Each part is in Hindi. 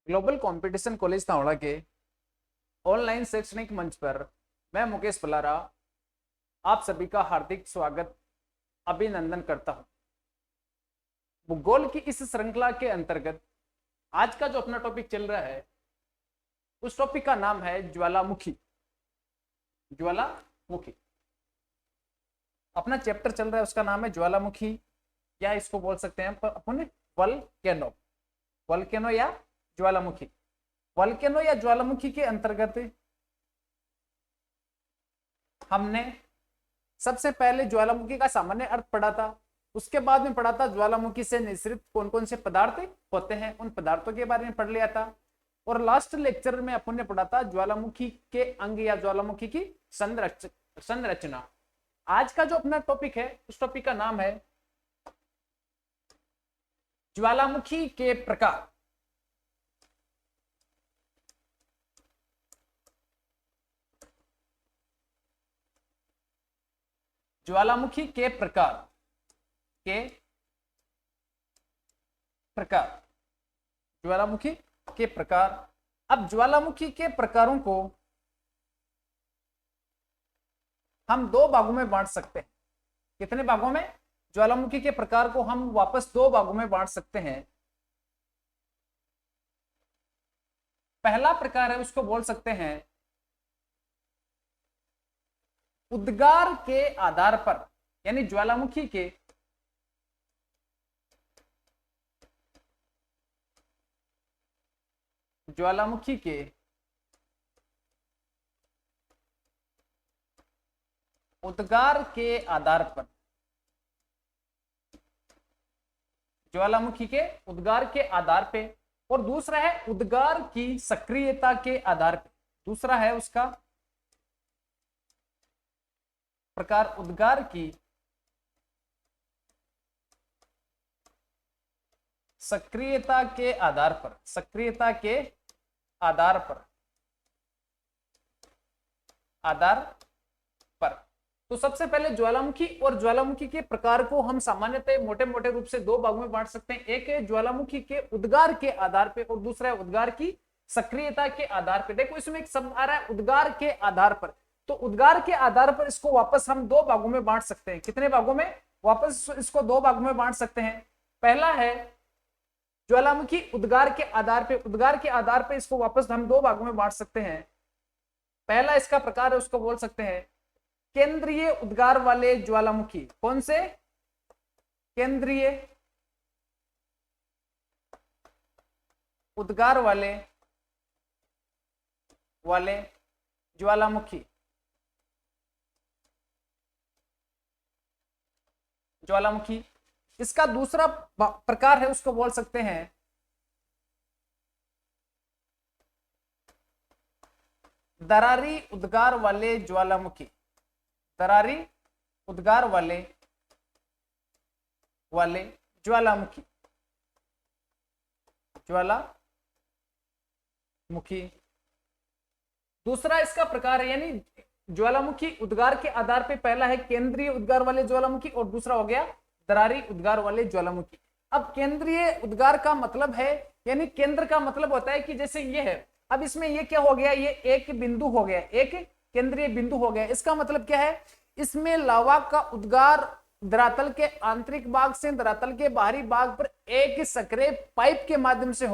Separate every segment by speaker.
Speaker 1: ग्लोबल कंपटीशन कॉलेज थावड़ा के ऑनलाइन शैक्षणिक मंच पर मैं मुकेश पलारा आप सभी का हार्दिक स्वागत अभिनंदन करता हूं। भूगोल की इस श्रृंखला के अंतर्गत आज का जो अपना टॉपिक चल रहा है उस टॉपिक का नाम है ज्वालामुखी। ज्वालामुखी अपना चैप्टर चल रहा है, उसका नाम है ज्वालामुखी, या इसको बोल सकते हैं अपन वल्केनो। वल्केनो या ज्वालामुखी। वल्केनो या ज्वालामुखी के अंतर्गत हमने सबसे पहले ज्वालामुखी का सामान्य अर्थ पढ़ा था, उसके बाद में पढ़ा था ज्वालामुखी से निःसृत कौन कौन से पदार्थ होते हैं, उन पदार्थों के बारे में पढ़ लिया था। और लास्ट लेक्चर में अपन ने पढ़ा था ज्वालामुखी के अंग या ज्वालामुखी की संरचना। आज का जो अपना टॉपिक है उस टॉपिक का नाम है ज्वालामुखी के प्रकार। ज्वालामुखी के प्रकार ज्वालामुखी के प्रकार। अब ज्वालामुखी के प्रकारों को हम दो भागों में बांट सकते हैं। कितने भागों में? ज्वालामुखी के प्रकार को हम वापस दो भागों में बांट सकते हैं। पहला प्रकार है उसको बोल सकते हैं उद्गार के आधार पर, यानी ज्वालामुखी के उद्गार के आधार पर, ज्वालामुखी के उद्गार के आधार पे। और दूसरा है उद्गार की सक्रियता के आधार पे। दूसरा है उसका प्रकार उद्गार की सक्रियता के आधार पर। तो सबसे पहले ज्वालामुखी और ज्वालामुखी के प्रकार को हम सामान्यतः मोटे मोटे रूप से दो भागों में बांट सकते हैं। एक है ज्वालामुखी के उद्गार के आधार पे और दूसरा है उद्गार की सक्रियता के आधार पे। देखो इसमें एक शब्द आ रहा है उद्गार के आधार पर, तो उद्गार के आधार पर इसको वापस हम दो भागों में बांट सकते हैं। कितने भागों में? वापस इसको दो भागों में बांट सकते हैं। पहला है ज्वालामुखी उद्गार के आधार पे इसको वापस हम दो भागों में बांट सकते हैं। पहला इसका प्रकार है उसको बोल सकते हैं केंद्रीय उद्गार वाले ज्वालामुखी। कौन से? केंद्रीय उद्गार वाले ज्वालामुखी। इसका दूसरा प्रकार है उसको बोल सकते हैं दरारी उद्गार वाले ज्वालामुखी। दरारी उद्गार वाले ज्वालामुखी। दूसरा इसका प्रकार है, यानी ज्वालामुखी उद्गार के आधार पे पहला है केंद्रीय उद्गार वाले ज्वालामुखी और दूसरा हो गया दरारी उद्गार वाले ज्वालामुखी। अब केंद्रीय उद्गार का मतलब है, यानी केंद्र का मतलब होता है कि जैसे ये है, अब इसमें ये क्या हो गया, ये एक बिंदु हो गया, एक केंद्रीय बिंदु हो गया। इसका मतलब क्या है, इसमें लावा का उद्गार धरातल के आंतरिक भाग से धरातल के बाहरी भाग पर एक सक्रिय पाइप के माध्यम से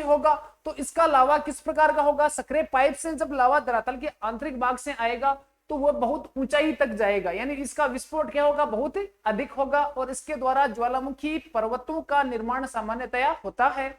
Speaker 1: होगा। तो इसका लावा किस प्रकार का होगा? सक्रिय पाइप से जब लावा धरातल के आंतरिक भाग से आएगा तो वह बहुत ऊंचाई तक जाएगा, यानी इसका विस्फोट क्या होगा? बहुत अधिक होगा। और इसके द्वारा ज्वालामुखी पर्वतों का निर्माण सामान्यतया होता है।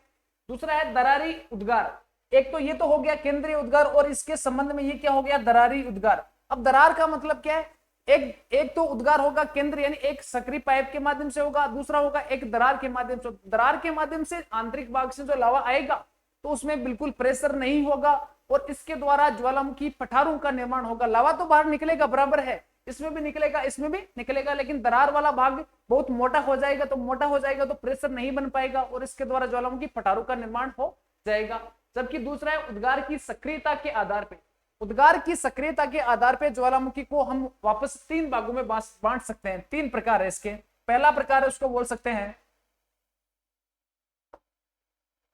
Speaker 1: दूसरा है दरारी उद्गार। एक तो ये तो हो गया केंद्रीय उद्गार और इसके संबंध में ये क्या हो गया? दरारी उद्गार। अब दरार का मतलब क्या है? एक तो उद्गार होगा केंद्र, यानी एक सक्रिय पाइप के माध्यम से होगा, दूसरा होगा एक दरार के माध्यम से। दरार के माध्यम से आंतरिक भाग से जो लावा आएगा तो उसमें बिल्कुल प्रेशर नहीं होगा और इसके द्वारा ज्वालामुखी पठारों का निर्माण होगा। लावा तो बाहर निकलेगा, बराबर है, इसमें भी निकलेगा, इसमें भी निकलेगा, लेकिन दरार वाला भाग बहुत मोटा हो जाएगा, तो प्रेशर नहीं बन पाएगा और इसके द्वारा ज्वालामुखी पठारों का निर्माण हो जाएगा। जबकि दूसरा है उद्गार की सक्रियता के आधार पे। उद्गार की सक्रियता के आधार पे ज्वालामुखी को हम वापस तीन भागों में बांट सकते हैं। तीन प्रकार है इसके। पहला प्रकार है उसको बोल सकते हैं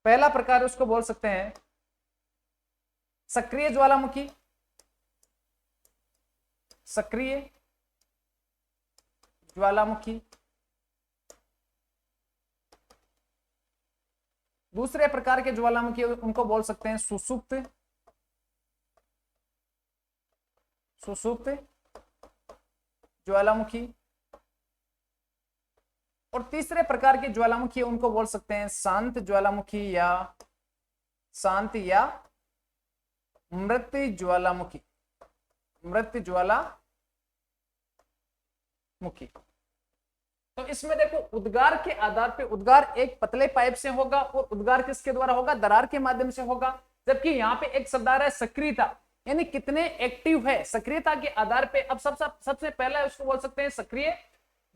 Speaker 1: पहला प्रकार उसको बोल सकते हैं सक्रिय ज्वालामुखी, सक्रिय ज्वालामुखी। दूसरे प्रकार के ज्वालामुखी उनको बोल सकते हैं सुषुप्त, सुषुप्त ज्वालामुखी। और तीसरे प्रकार के ज्वालामुखी उनको बोल सकते हैं शांत ज्वालामुखी या शांत या मृत ज्वालामुखी, मृत ज्वालामुखी। तो इसमें देखो उद्गार के आधार पे उद्गार एक पतले पाइप से होगा और उद्गार किसके द्वारा होगा, दरार के माध्यम से होगा। जबकि यहाँ पे एक शब्द आ रहा है सक्रियता, यानी कितने एक्टिव है, सक्रियता के आधार पे। अब सबसे पहला उसको बोल सकते हैं सक्रिय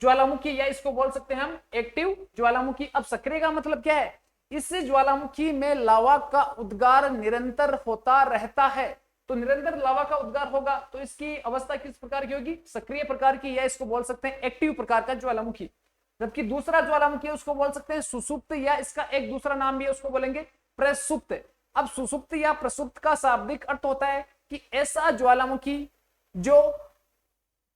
Speaker 1: ज्वालामुखी या इसको बोल सकते हैं हम एक्टिव ज्वालामुखी। अब सक्रिय का मतलब क्या है, इस ज्वालामुखी में लावा का उद्गार निरंतर होता रहता है। तो निरंतर लावा का उद्गार होगा तो इसकी अवस्था किस प्रकार की होगी, सक्रिय प्रकार की, या इसको बोल सकते हैं एक्टिव प्रकार का ज्वालामुखी। जबकि दूसरा ज्वालामुखी उसको बोल सकते हैं सुषुप्त, या इसका एक दूसरा नाम भी है, उसको बोलेंगे प्रसुप्त। अब सुषुप्त या प्रसुप्त का शाब्दिक अर्थ होता है कि ऐसा ज्वालामुखी जो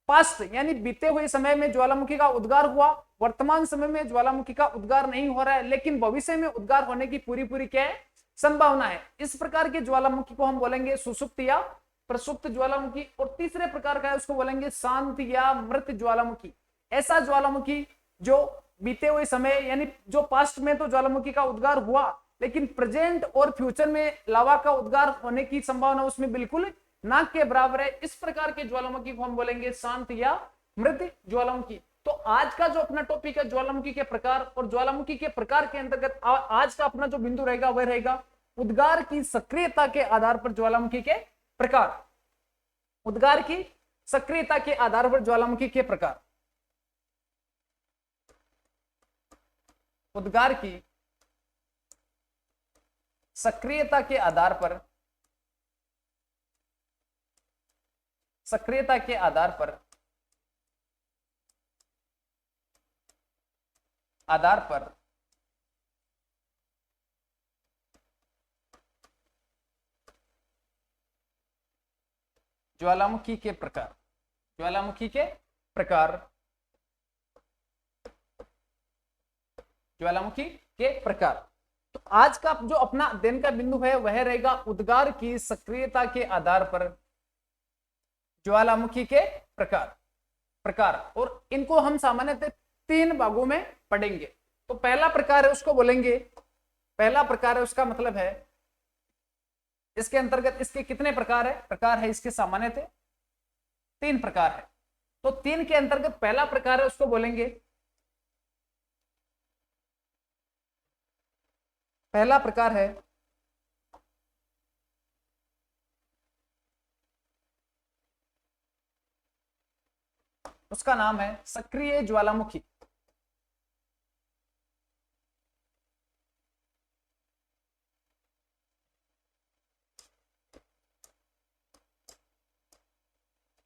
Speaker 1: पास्ट यानी बीते हुए समय में ज्वालामुखी का उद्गार हुआ, वर्तमान समय में ज्वालामुखी का उद्गार नहीं हो रहा है, लेकिन भविष्य में उद्गार होने की पूरी क्या है, संभावना है। इस प्रकार के ज्वालामुखी को हम बोलेंगे सुषुप्त या प्रसुप्त ज्वालामुखी। और तीसरे प्रकार का है उसको बोलेंगे शांत या मृत ज्वालामुखी। ऐसा ज्वालामुखी जो बीते हुए समय यानी जो पास्ट में तो ज्वालामुखी का उद्गार हुआ, लेकिन प्रेजेंट और फ्यूचर में लावा का उद्गार होने की संभावना उसमें बिल्कुल ना के बराबर है। इस प्रकार के ज्वालामुखी को हम बोलेंगे शांत या मृत ज्वालामुखी। तो आज का जो अपना टॉपिक है ज्वालामुखी के प्रकार, और ज्वालामुखी के प्रकार के अंतर्गत आज का अपना जो बिंदु रहेगा वह रहेगा उद्गार की सक्रियता के आधार पर ज्वालामुखी के प्रकार, उद्गार की सक्रियता के आधार पर ज्वालामुखी के प्रकार, उद्गार की सक्रियता के आधार पर, सक्रियता के आधार पर ज्वालामुखी के प्रकार, ज्वालामुखी के प्रकार, ज्वालामुखी के प्रकार। तो आज का जो अपना अध्ययन का बिंदु है वह रहेगा उद्गार की सक्रियता के आधार पर ज्वालामुखी के प्रकार। और इनको हम सामान्यतः 3 भागों में पढ़ेंगे। तो पहला प्रकार है उसको बोलेंगे, पहला प्रकार है उसका मतलब है इसके अंतर्गत इसके कितने प्रकार है इसके सामान्यतः 3 प्रकार है। तो 3 के अंतर्गत पहला प्रकार है उसको बोलेंगे, पहला प्रकार है उसका नाम है सक्रिय ज्वालामुखी।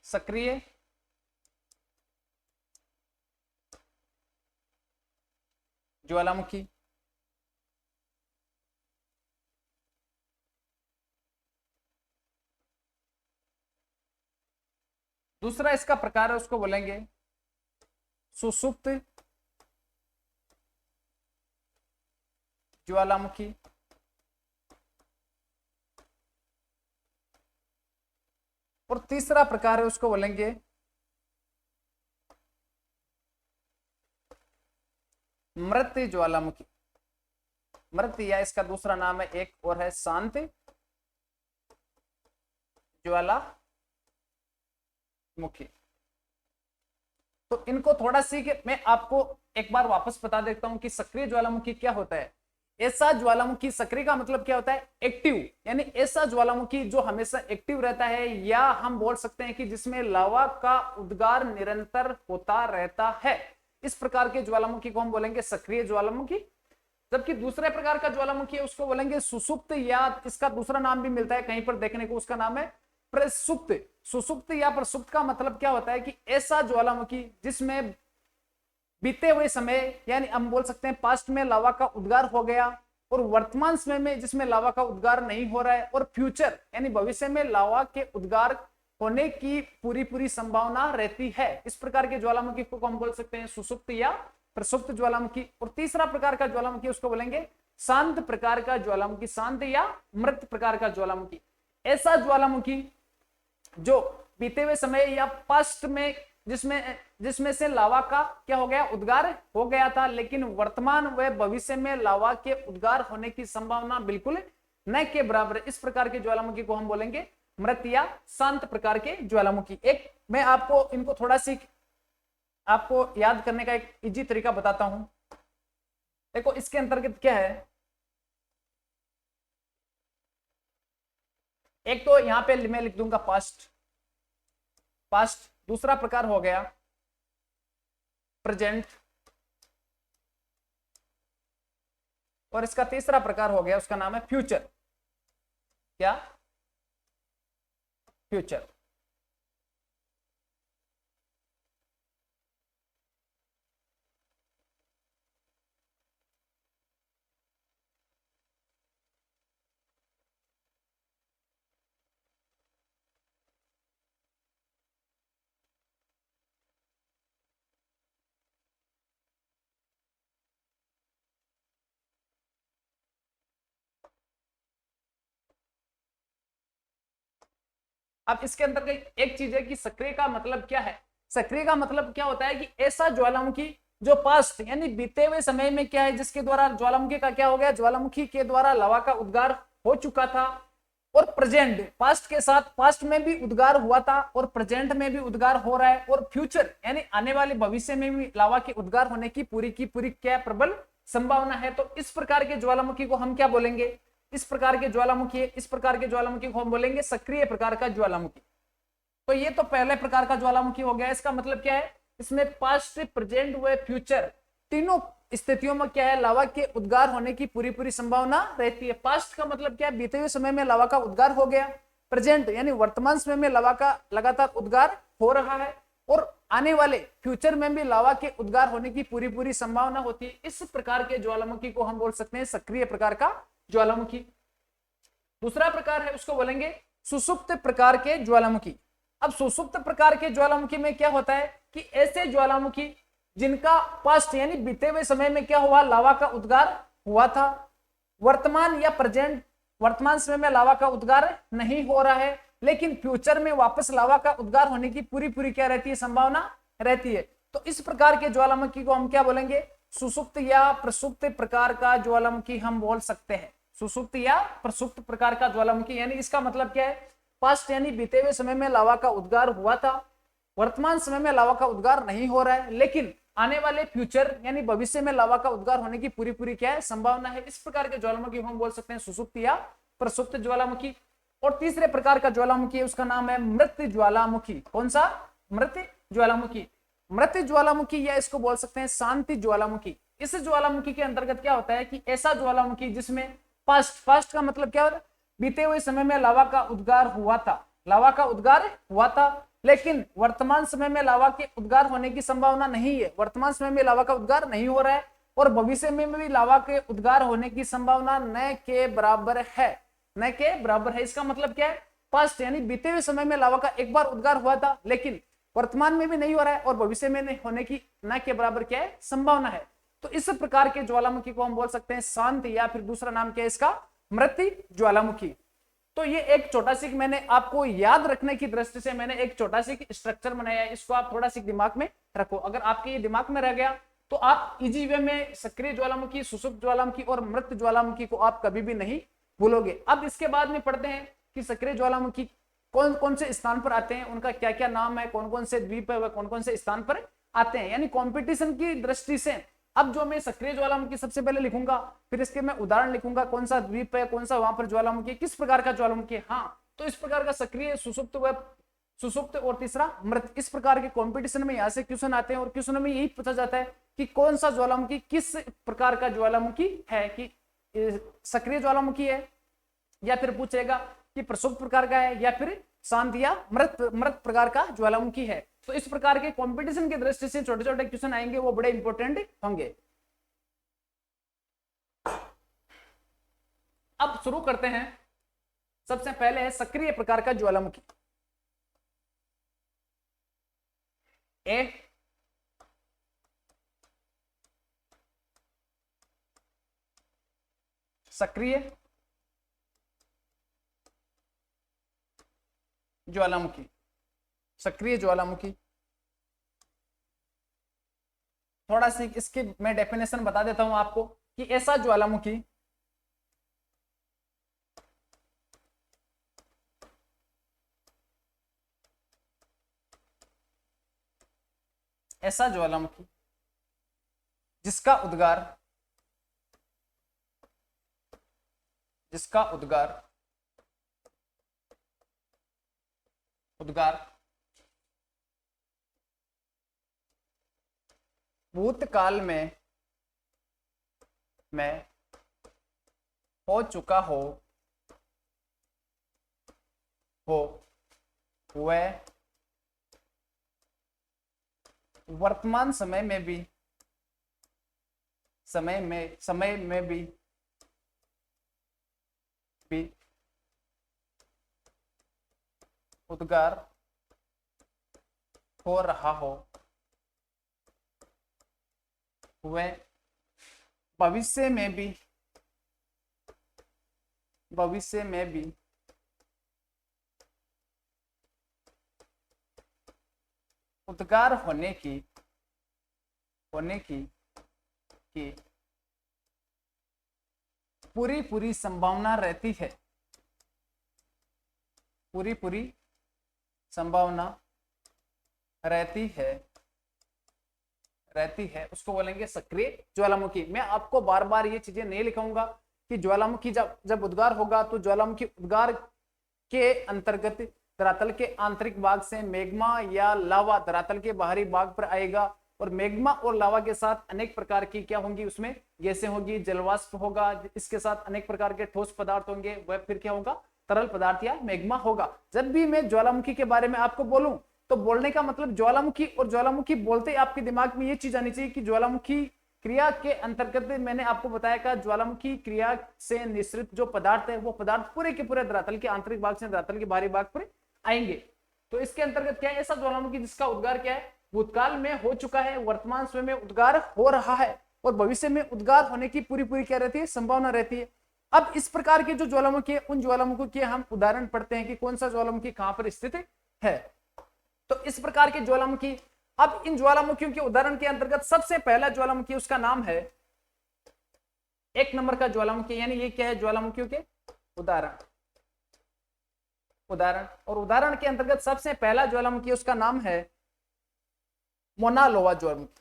Speaker 1: सक्रिय ज्वालामुखी। दूसरा इसका प्रकार है उसको बोलेंगे सुषुप्त ज्वालामुखी। और तीसरा प्रकार है उसको बोलेंगे मृत ज्वालामुखी। मृत या इसका दूसरा नाम है एक और है शांत ज्वालामुखी। तो इनको थोड़ा सीख मैं आपको एक बार वापस बता देता हूं कि सक्रिय ज्वालामुखी क्या होता है। ऐसा ज्वालामुखी, सक्रिय का मतलब क्या होता है, एक्टिव, यानी ऐसा ज्वालामुखी जो हमेशा एक्टिव रहता है, या हम बोल सकते हैं कि जिसमें लावा का उद्गार निरंतर होता रहता है। इस प्रकार के ज्वालामुखी को हम बोलेंगे सक्रिय ज्वालामुखी। जबकि दूसरे प्रकार का ज्वालामुखी है उसको बोलेंगे सुषुप्त, या इसका दूसरा नाम भी मिलता है कहीं पर देखने को, उसका नाम है प्रसुप्त। सुषुप्त या प्रसुप्त का मतलब क्या होता है कि ऐसा ज्वालामुखी जिसमें बीते हुए समय यानी हम बोल सकते हैं पास्ट में लावा का उद्गार हो गया और वर्तमान समय में जिसमें लावा का उद्गार नहीं हो रहा है, और फ्यूचर यानी भविष्य में लावा के उद्गार होने की पूरी पूरी संभावना रहती है। इस प्रकार के ज्वालामुखी को हम बोल सकते हैं सुसुप्त या प्रसुप्त ज्वालामुखी। और तीसरा प्रकार का ज्वालामुखी उसको बोलेंगे शांत प्रकार का ज्वालामुखी, शांत या मृत प्रकार का ज्वालामुखी। ऐसा ज्वालामुखी जो बीते हुए समय या पास्ट में जिसमें से लावा का क्या हो गया, उद्गार हो गया था, लेकिन वर्तमान व भविष्य में लावा के उद्गार होने की संभावना बिल्कुल न के बराबर है। इस प्रकार के ज्वालामुखी को हम बोलेंगे मृत या शांत प्रकार के ज्वालामुखी। एक मैं आपको इनको थोड़ा सी आपको याद करने का एक इजी तरीका बताता हूं। देखो इसके अंतर्गत क्या है, एक तो यहां पे मैं लिख दूंगा पास्ट, दूसरा प्रकार हो गया प्रेजेंट, और इसका तीसरा प्रकार हो गया, उसका नाम है फ्यूचर। क्या? फ्यूचर। अब इसके अंदर एक चीज है कि सक्रिय का मतलब क्या है। सक्रिय का मतलब क्या होता है कि ऐसा ज्वालामुखी जो पास्ट यानी बीते हुए समय में क्या है, जिसके द्वारा ज्वालामुखी का क्या हो गया, ज्वालामुखी के द्वारा लावा का उद्गार हो चुका था, और प्रेजेंट पास्ट के साथ पास्ट में भी उद्गार हुआ था और प्रेजेंट में भी उद्गार हो रहा है, और फ्यूचर यानी आने वाले भविष्य में भी लावा के उद्गार होने की पूरी क्या प्रबल संभावना है। तो इस प्रकार के ज्वालामुखी को हम क्या बोलेंगे, इस प्रकार के ज्वालामुखी है, इस प्रकार के ज्वालामुखी को हम बोलेंगे सक्रिय प्रकार का ज्वालामुखी। तो ये तो पहले प्रकार का ज्वालामुखी हो गया। इसका मतलब क्या है, इसमें पास्ट, प्रेजेंट व फ्यूचर तीनों स्थितियों में क्या है, लावा के उद्गार होने की पूरी संभावना रहती है। पास्ट का मतलब क्या है, बीते हुए समय में लावा का उद्गार हो गया। प्रेजेंट यानी वर्तमान समय में लावा का लगातार उद्गार हो रहा है, और आने वाले फ्यूचर में भी लावा के उद्गार होने की पूरी संभावना होती है। इस प्रकार के ज्वालामुखी को हम बोल सकते हैं सक्रिय प्रकार का ज्वालामुखी। दूसरा प्रकार है उसको बोलेंगे सुसुप्त प्रकार के ज्वालामुखी। अब सुसुप्त प्रकार के ज्वालामुखी में क्या होता है कि ऐसे ज्वालामुखी जिनका पास्ट यानी बीते हुए समय में क्या हुआ, लावा का उद्गार हुआ था, वर्तमान या प्रेजेंट वर्तमान समय में लावा का उद्गार नहीं हो रहा है, लेकिन फ्यूचर में वापस लावा का उद्गार होने की पूरी क्या रहती है, संभावना रहती है। तो इस प्रकार के ज्वालामुखी को हम क्या बोलेंगे, सुसुप्त या प्रसुप्त प्रकार का ज्वालामुखी हम बोल सकते हैं। सुसुप्त या प्रसुप्त प्रकार का ज्वालामुखी यानी इसका मतलब क्या है, पास्ट यानी बीते हुए समय में लावा का उद्गार हुआ था, वर्तमान समय में लावा का उद्गार नहीं हो रहा है, लेकिन आने वाले फ्यूचर यानी भविष्य में लावा का उद्गार होने की पूरी क्या है, संभावना है। इस प्रकार के ज्वालामुखी हम बोल सकते हैं सुसुप्त या प्रसुप्त ज्वालामुखी। और तीसरे प्रकार का ज्वालामुखी है उसका नाम है मृत ज्वालामुखी। कौन सा? मृत ज्वालामुखी। मृत ज्वालामुखी या इसको बोल सकते हैं शांति ज्वालामुखी। इस ज्वालामुखी के अंतर्गत क्या होता है कि ऐसा ज्वालामुखी जिसमें पास्ट का मतलब क्या होता है, बीते हुए समय में लावा का उद्गार हुआ था, लावा का उद्गार हुआ था, लेकिन वर्तमान समय में लावा के उद्गार होने की संभावना नहीं है, वर्तमान समय में लावा का उद्गार नहीं हो रहा है, और भविष्य में भी लावा के उद्गार होने की संभावना न के बराबर है, न के बराबर है। इसका मतलब क्या है, पास्ट यानी बीते हुए समय में लावा का एक बार उद्गार हुआ था, लेकिन वर्तमान में भी नहीं हो रहा है और भविष्य में नहीं होने की न के बराबर क्या है, संभावना है। तो इस प्रकार के ज्वालामुखी को हम बोल सकते हैं शांत, या फिर दूसरा नाम क्या है इसका, मृत ज्वालामुखी। तो ये एक छोटा सी मैंने आपको याद रखने की दृष्टि से मैंने एक छोटा सी स्ट्रक्चर बनाया है, इसको आप थोड़ा सी दिमाग में रखो। अगर आपके ये दिमाग में रह गया तो आप इजी वे में सक्रिय ज्वालामुखी, सुसुप्त ज्वालामुखी और मृत ज्वालामुखी को आप कभी भी नहीं भूलोगे। अब इसके बाद में पढ़ते हैं कि सक्रिय ज्वालामुखी कौन कौन से स्थान पर आते हैं, उनका क्या क्या नाम है, कौन कौन से द्वीप है, वह कौन कौन से स्थान पर आते हैं, यानी कॉम्पिटिशन की दृष्टि से। अब जो मैं सक्रिय ज्वालामुखी सबसे पहले लिखूंगा, फिर इसके मैं उदाहरण लिखूंगा, कौन सा द्वीप है, कौन सा वहां पर ज्वालामुखी, किस प्रकार का ज्वालामुखी है। हाँ, तो इस प्रकार का सक्रिय, सुसुप्त और तीसरा मृत, इस प्रकार के कंपटीशन में यहाँ से क्वेश्चन आते हैं, और क्वेश्चन में यही पूछा जाता है कि कौन सा ज्वालामुखी किस प्रकार का ज्वालामुखी है, कि सक्रिय ज्वालामुखी है, या फिर पूछेगा कि प्रसुप्त प्रकार का है, या फिर शांत या मृत प्रकार का ज्वालामुखी है। तो इस प्रकार के कंपटीशन की दृष्टि से छोटे छोटे क्वेश्चन आएंगे, वो बड़े इंपॉर्टेंट होंगे। अब शुरू करते हैं। सबसे पहले है सक्रिय प्रकार का ज्वालामुखी। ए सक्रिय ज्वालामुखी। सक्रिय ज्वालामुखी, थोड़ा सी इसकी मैं डेफिनेशन बता देता हूं आपको कि ऐसा ज्वालामुखी ऐसा ज्वालामुखी जिसका उद्गार उद्गार भूतकाल में हो चुका हो वह वर्तमान समय में भी उद्गार हो रहा हो, वह भविष्य में भी उद्गार होने की पूरी संभावना रहती है। पूरी संभावना रहती है, उसको बोलेंगे सक्रिय ज्वालामुखी। मैं आपको बार बार ये चीजें नहीं लिखाऊंगा कि ज्वालामुखी जब उद्गार होगा तो ज्वालामुखी उद्गार के अंतर्गत धरातल के आंतरिक भाग से मैग्मा या लावा धरातल के बाहरी भाग पर आएगा, और मैग्मा और लावा के साथ अनेक प्रकार की क्या होंगी, उसमें गैसें होगी, जलवाष्प होगा, इसके साथ अनेक प्रकार के ठोस पदार्थ होंगे, वह फिर क्या होगा, तरल पदार्थ या मैग्मा होगा। जब भी मैं ज्वालामुखी के बारे में आपको बोलूं तो बोलने का मतलब ज्वालामुखी, और ज्वालामुखी बोलते ही आपके दिमाग में ये चीज आनी चाहिए कि ज्वालामुखी क्रिया के अंतर्गत मैंने आपको बताया कि ज्वालामुखी क्रिया से निश्रित जो पदार्थ है वो पदार्थ पूरे के पूरे धरातल के आंतरिक भाग से धरातल के बाहरी भाग पर आएंगे। तो इसके अंतर्गत क्या है, ऐसा ज्वालामुखी जिसका उद्गार क्या है, भूतकाल में हो चुका है, वर्तमान समय में उद्गार हो रहा है, और भविष्य में उद्गार होने की पूरी क्या रहती है, संभावना रहती है। अब इस प्रकार के जो ज्वालामुखी है, उन ज्वालामुखी के हम उदाहरण पढ़ते हैं कि कौन सा ज्वालामुखी कहां पर स्थित है। तो इस प्रकार के ज्वालामुखी, अब इन ज्वालामुखियों के उदाहरण के अंतर्गत सबसे पहला ज्वालामुखी उसका नाम है 1 नंबर का ज्वालामुखी, यानी ये क्या है, ज्वालामुखियों के उदाहरण। और उदाहरण के अंतर्गत सबसे पहला ज्वालामुखी उसका नाम है मोना लोवा ज्वालामुखी।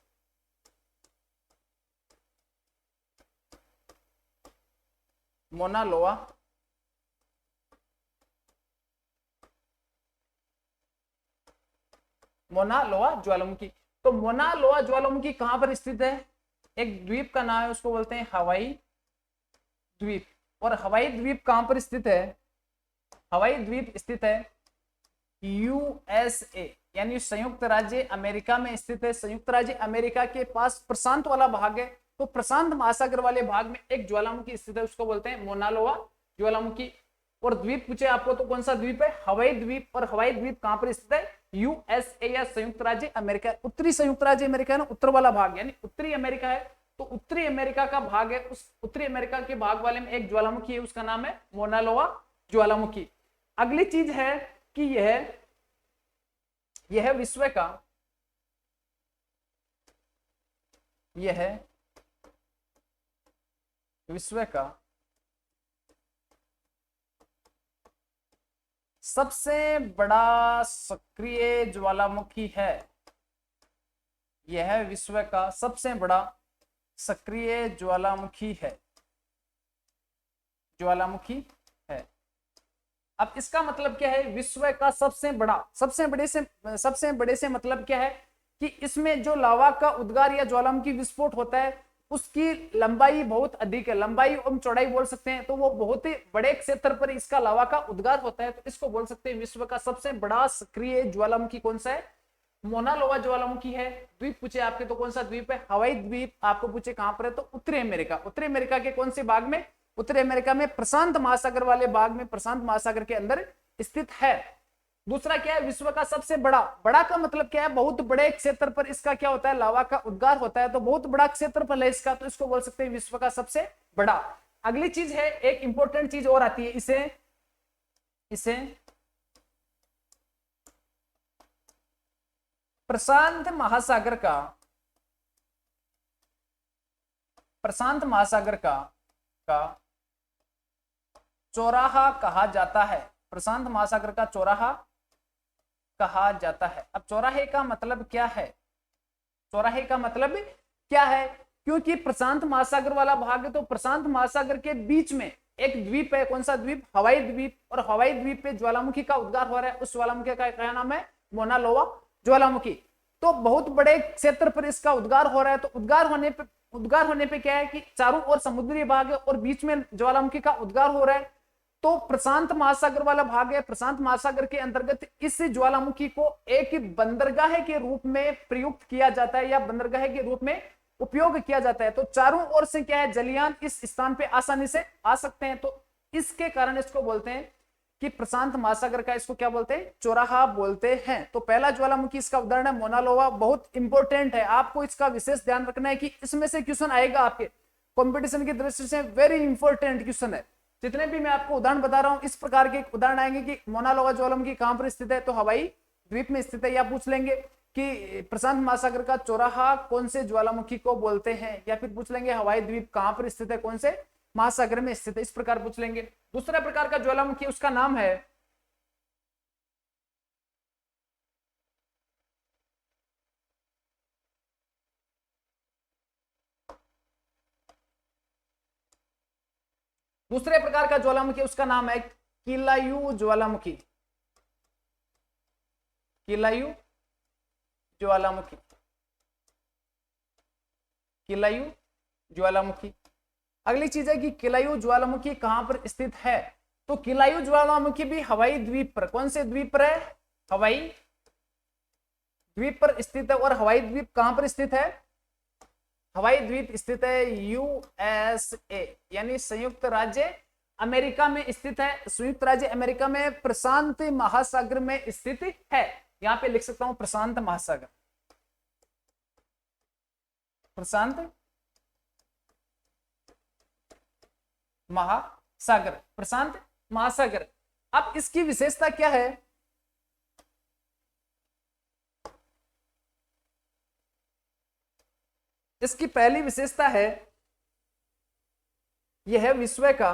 Speaker 1: मोना लोवा ज्वालामुखी। तो मोना लोवा ज्वालामुखी कहां पर स्थित है, एक द्वीप का नाम है, उसको बोलते हैं हवाई द्वीप। और हवाई द्वीप कहां पर स्थित है, हवाई द्वीप स्थित है यूएसए, यानी संयुक्त राज्य अमेरिका में स्थित है। संयुक्त राज्य अमेरिका के पास प्रशांत वाला भाग है, तो प्रशांत महासागर वाले भाग में एक ज्वालामुखी स्थित है, उसको बोलते हैं मोना लोवा ज्वालामुखी। और द्वीप पूछे आपको तो कौन सा द्वीप है, हवाई द्वीप। और हवाई द्वीप कहां पर स्थित है, यूएसए या संयुक्त राज्य अमेरिका। उत्तरी संयुक्त राज्य अमेरिका है ना, उत्तर वाला भाग, यानी उत्तरी अमेरिका है, तो उत्तरी अमेरिका का भाग है, उस उत्तरी अमेरिका के भाग वाले में एक ज्वालामुखी है, उसका नाम है मोना लोवा ज्वालामुखी। अगली चीज है कि यह विश्व का सबसे बड़ा सक्रिय ज्वालामुखी है। यह विश्व का सबसे बड़ा सक्रिय ज्वालामुखी है। अब इसका मतलब क्या है, विश्व का सबसे बड़े से मतलब क्या है कि इसमें जो लावा का उद्गार या ज्वालामुखी विस्फोट होता है उसकी लंबाई बहुत अधिक है, लंबाई और चौड़ाई बोल सकते हैं, तो वो बहुत ही बड़े क्षेत्र पर इसका लावा का उद्गार होता है, तो इसको बोल सकते हैं विश्व का सबसे बड़ा सक्रिय ज्वालामुखी कौन सा है, मोना लोवा ज्वालामुखी है। द्वीप पूछे आपके तो कौन सा द्वीप है, हवाई द्वीप। आपको पूछे कहां पर है तो उत्तरी अमेरिका के कौन से भाग में, उत्तरी अमेरिका में प्रशांत महासागर वाले भाग में, प्रशांत महासागर के अंदर स्थित है। दूसरा क्या है, विश्व का सबसे बड़ा, बड़ा का मतलब क्या है, बहुत बड़े क्षेत्र पर इसका क्या होता है, लावा का उद्गार होता है, तो बहुत बड़ा क्षेत्रफल है इसका, तो इसको बोल सकते हैं विश्व का सबसे बड़ा। अगली चीज है, एक इंपॉर्टेंट चीज और आती है, इसे प्रशांत महासागर का चौराहा कहा जाता है। प्रशांत महासागर का चौराहा कहा जाता है। अब चौराहे का मतलब क्या है, चौराहे का मतलब क्या है, क्योंकि प्रशांत महासागर वाला भाग है, तो प्रशांत महासागर के बीच में एक द्वीप है, कौन सा द्वीप, हवाई द्वीप, और हवाई द्वीप पे ज्वालामुखी का उद्गार हो रहा है, उस ज्वालामुखी का क्या नाम है, मोना लोवा ज्वालामुखी। तो बहुत बड़े क्षेत्र पर इसका उद्गार हो रहा है, तो उद्गार होने पे क्या है कि चारों ओर समुद्री भाग है और बीच में ज्वालामुखी का उद्गार हो रहा है, तो प्रशांत महासागर वाला भाग है। प्रशांत महासागर के अंतर्गत इस ज्वालामुखी को एक बंदरगाह के रूप में प्रयुक्त किया जाता है, या बंदरगाह के रूप में उपयोग किया जाता है। तो चारों ओर से क्या है, जलयान इस स्थान पे आसानी से आ सकते हैं, तो इसके कारण इसको बोलते हैं कि प्रशांत महासागर का, इसको क्या बोलते हैं, चौराहा बोलते हैं। तो पहला ज्वालामुखी इसका उदाहरण है मोना लोवा, बहुत इंपॉर्टेंट है, आपको इसका विशेष ध्यान रखना है कि इसमें से क्वेश्चन आएगा आपके कंपटीशन की दृष्टि से, वेरी इंपॉर्टेंट क्वेश्चन है। जितने भी मैं आपको उदाहरण बता रहा हूं, इस प्रकार के उदाहरण आएंगे कि मोना लोवा ज्वालामुखी कहां पर स्थित है, तो हवाई द्वीप में स्थित है, या पूछ लेंगे कि प्रशांत महासागर का चौराहा कौन से ज्वालामुखी को बोलते हैं, या फिर पूछ लेंगे हवाई द्वीप कहां पर स्थित है, कौन से महासागर में स्थित है, इस प्रकार पूछ लेंगे। दूसरा प्रकार का ज्वालामुखी, उसका नाम है दूसरे प्रकार का ज्वालामुखी, उसका नाम है किलायु ज्वालामुखी। किलायु ज्वालामुखी, किलायु ज्वालामुखी। अगली चीज है कि किलायु ज्वालामुखी कहां पर स्थित है, तो किलायु ज्वालामुखी भी हवाई द्वीप पर, कौन से द्वीप पर है, हवाई द्वीप पर स्थित है। और हवाई द्वीप कहां पर स्थित है, हवाई द्वीप स्थित है यूएसए, यानी संयुक्त राज्य अमेरिका में स्थित है। संयुक्त राज्य अमेरिका में प्रशांत महासागर में स्थित है। यहां पे लिख सकता हूं प्रशांत महासागर, प्रशांत महासागर, प्रशांत महासागर। अब इसकी विशेषता क्या है, इसकी पहली विशेषता है, यह है विश्व का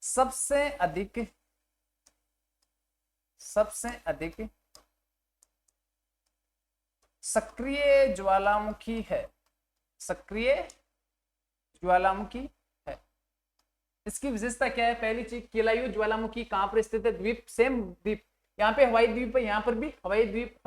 Speaker 1: सबसे अधिक सक्रिय ज्वालामुखी है, सक्रिय ज्वालामुखी है। इसकी विशेषता क्या है, पहली चीज, किलायु ज्वालामुखी कहां पर स्थित है, द्वीप, सेम द्वीप, यहाँ पे हवाई द्वीप है, यहाँ पर भी हवाई द्वीप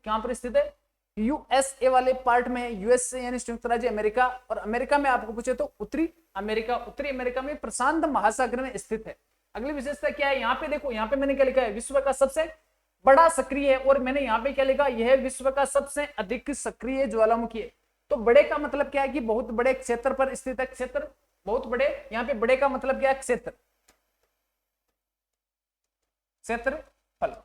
Speaker 1: कहां पर स्थित है, यूएसए वाले पार्ट में, यूएसए यानी संयुक्त राज्य अमेरिका, और अमेरिका में आपको पूछे तो उत्तरी अमेरिका में प्रशांत महासागर में स्थित है। अगली विशेषता क्या है, यहाँ पे देखो, यहाँ पे मैंने क्या लिखा है, विश्व का सबसे बड़ा सक्रिय है, और मैंने यहाँ पे क्या लिखा, यह विश्व का सबसे अधिक सक्रिय ज्वालामुखी है। तो बड़े का मतलब क्या है कि बहुत बड़े क्षेत्र पर स्थित है, क्षेत्र बहुत बड़े, यहाँ पे बड़े का मतलब क्या है, क्षेत्रफल।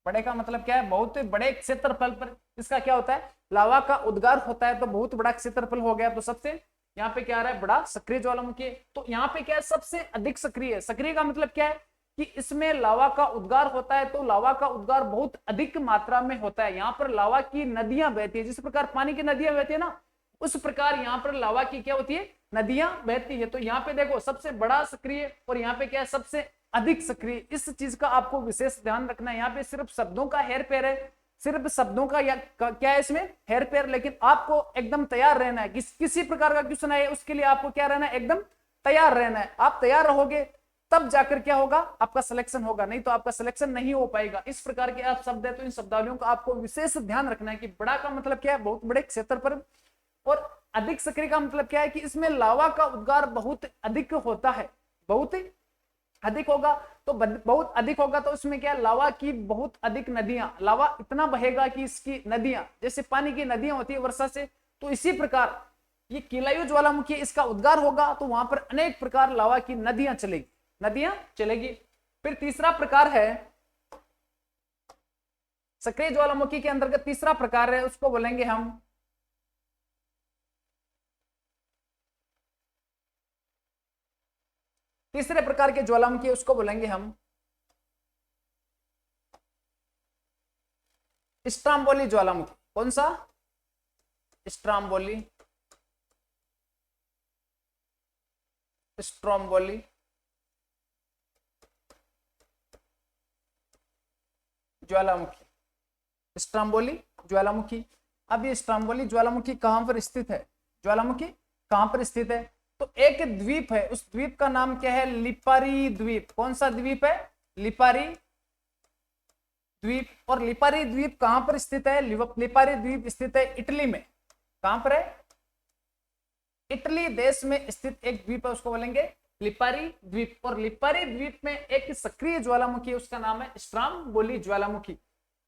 Speaker 1: बड़े का मतलब क्या है, बहुत बड़े क्षेत्रफल पर इसका क्या होता है, लावा का उद्गार होता है, तो बहुत बड़ा क्षेत्रफल हो गया, तो सबसे यहाँ पे क्या आ रहा है, बड़ा सक्रिय ज्वालामुखी है। तो यहाँ पे क्या है, सबसे अधिक सक्रिय है। सक्रिय का मतलब क्या है कि इसमें लावा का उद्गार होता है, तो लावा का उद्गार बहुत अधिक मात्रा में होता है। यहाँ पर लावा की नदियां बहती है, जिस प्रकार पानी की नदियां बहती है ना, उस प्रकार यहाँ पर लावा की क्या होती है, नदियां बहती है। तो यहाँ पे देखो सबसे बड़ा सक्रिय, और यहाँ पे क्या है, सबसे अधिक सक्रिय। इस चीज का आपको विशेष ध्यान रखना है। यहाँ पे सिर्फ शब्दों का हेर फेर है, सिर्फ शब्दों का क्या है इसमें, हेर फेर, लेकिन आपको एकदम तैयार रहना है। किसी प्रकार का क्वेश्चन आए उसके लिए आपको क्या रहना है, एकदम तैयार रहना है। आप तैयार रहोगे तब जाकर क्या होगा, आपका सिलेक्शन होगा, नहीं तो आपका सिलेक्शन नहीं हो पाएगा। इस प्रकार के आप शब्द है, तो इन शब्दावलियों का आपको विशेष ध्यान रखना है कि बड़ा का मतलब क्या है, बहुत बड़े क्षेत्र पर, और अधिक सक्रिय का मतलब क्या है कि इसमें लावा का उद्गार बहुत अधिक होता है, बहुत अधिक होगा तो बहुत अधिक होगा तो उसमें क्या, लावा की बहुत अधिक नदियां, लावा इतना बहेगा कि इसकी नदियां, जैसे पानी की नदियां होती है वर्षा से, तो इसी प्रकार ये केलायु ज्वालामुखी, इसका उद्गार होगा तो वहां पर अनेक प्रकार लावा की नदियां चलेगी, नदियां चलेगी। फिर तीसरा प्रकार है सक्रिय ज्वालामुखी के अंतर्गत, तीसरा प्रकार है उसको बोलेंगे हम तीसरे प्रकार के ज्वालामुखी, उसको बोलेंगे हम स्ट्राम्बोली ज्वालामुखी। कौन सा? स्ट्राम्बोली, स्ट्रोम्बोली ज्वालामुखी, स्ट्राम्बोली ज्वालामुखी। अब ये स्ट्राम्बोली ज्वालामुखी कहां पर स्थित है, ज्वालामुखी कहां पर स्थित है? तो एक द्वीप है, उस द्वीप का नाम क्या है? लिपारी द्वीप। कौन सा द्वीप है? लिपारी द्वीप। और लिपारी द्वीप कहां पर स्थित है? लिपारी द्वीप स्थित है इटली में। कहां पर है? इटली देश में स्थित एक द्वीप है, उसको बोलेंगे लिपारी द्वीप। और लिपारी द्वीप में एक सक्रिय ज्वालामुखी, उसका नाम है स्ट्राम्बोली ज्वालामुखी।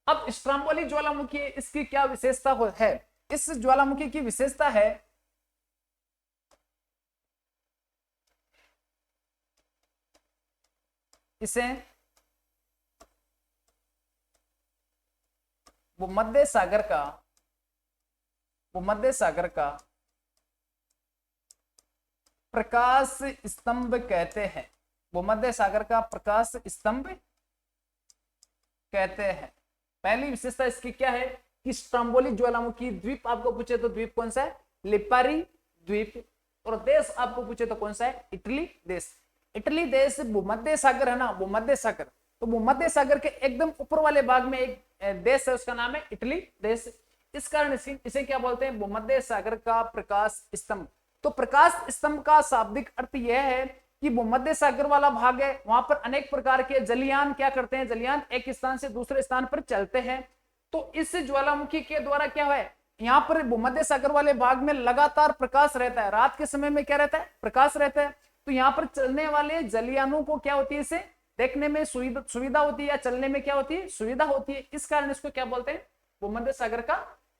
Speaker 1: अब स्ट्राम्बोली ज्वालामुखी, इसकी क्या विशेषता है? इस ज्वालामुखी की विशेषता है इसे वो मध्य सागर का प्रकाश स्तंभ कहते हैं। वो मध्य सागर का प्रकाश स्तंभ कहते हैं। पहली विशेषता इसकी क्या है कि स्ट्राम्बोली ज्वालामुखी द्वीप आपको पूछे तो द्वीप कौन सा है? लिपारी द्वीप। और देश आपको पूछे तो कौन सा है? इटली देश। इटली देश भूमध्य सागर है ना, भूमध्य सागर, तो भूमध्य सागर के एकदम ऊपर वाले भाग में एक देश है, उसका नाम है इटली देश। इस कारण इसे क्या बोलते हैं? भूमध्य सागर का प्रकाश स्तंभ। तो प्रकाश स्तंभ का शाब्दिक अर्थ यह है कि भूमध्य सागर वाला भाग है, वहां पर अनेक प्रकार के जलयान क्या करते हैं? जलयान एक स्थान से दूसरे स्थान पर चलते हैं। तो इस ज्वालामुखी के द्वारा क्या है, यहाँ पर भूमध्य सागर वाले भाग में लगातार प्रकाश रहता है। रात के समय में क्या रहता है? प्रकाश रहता है। तो यहाँ पर चलने वाले जलयानों को क्या होती है? इसे देखने में सुविधा होती है, या चलने में क्या होती है? सुविधा होती है। इस कारण इसको क्या बोलते हैं? भूमध्य सागर का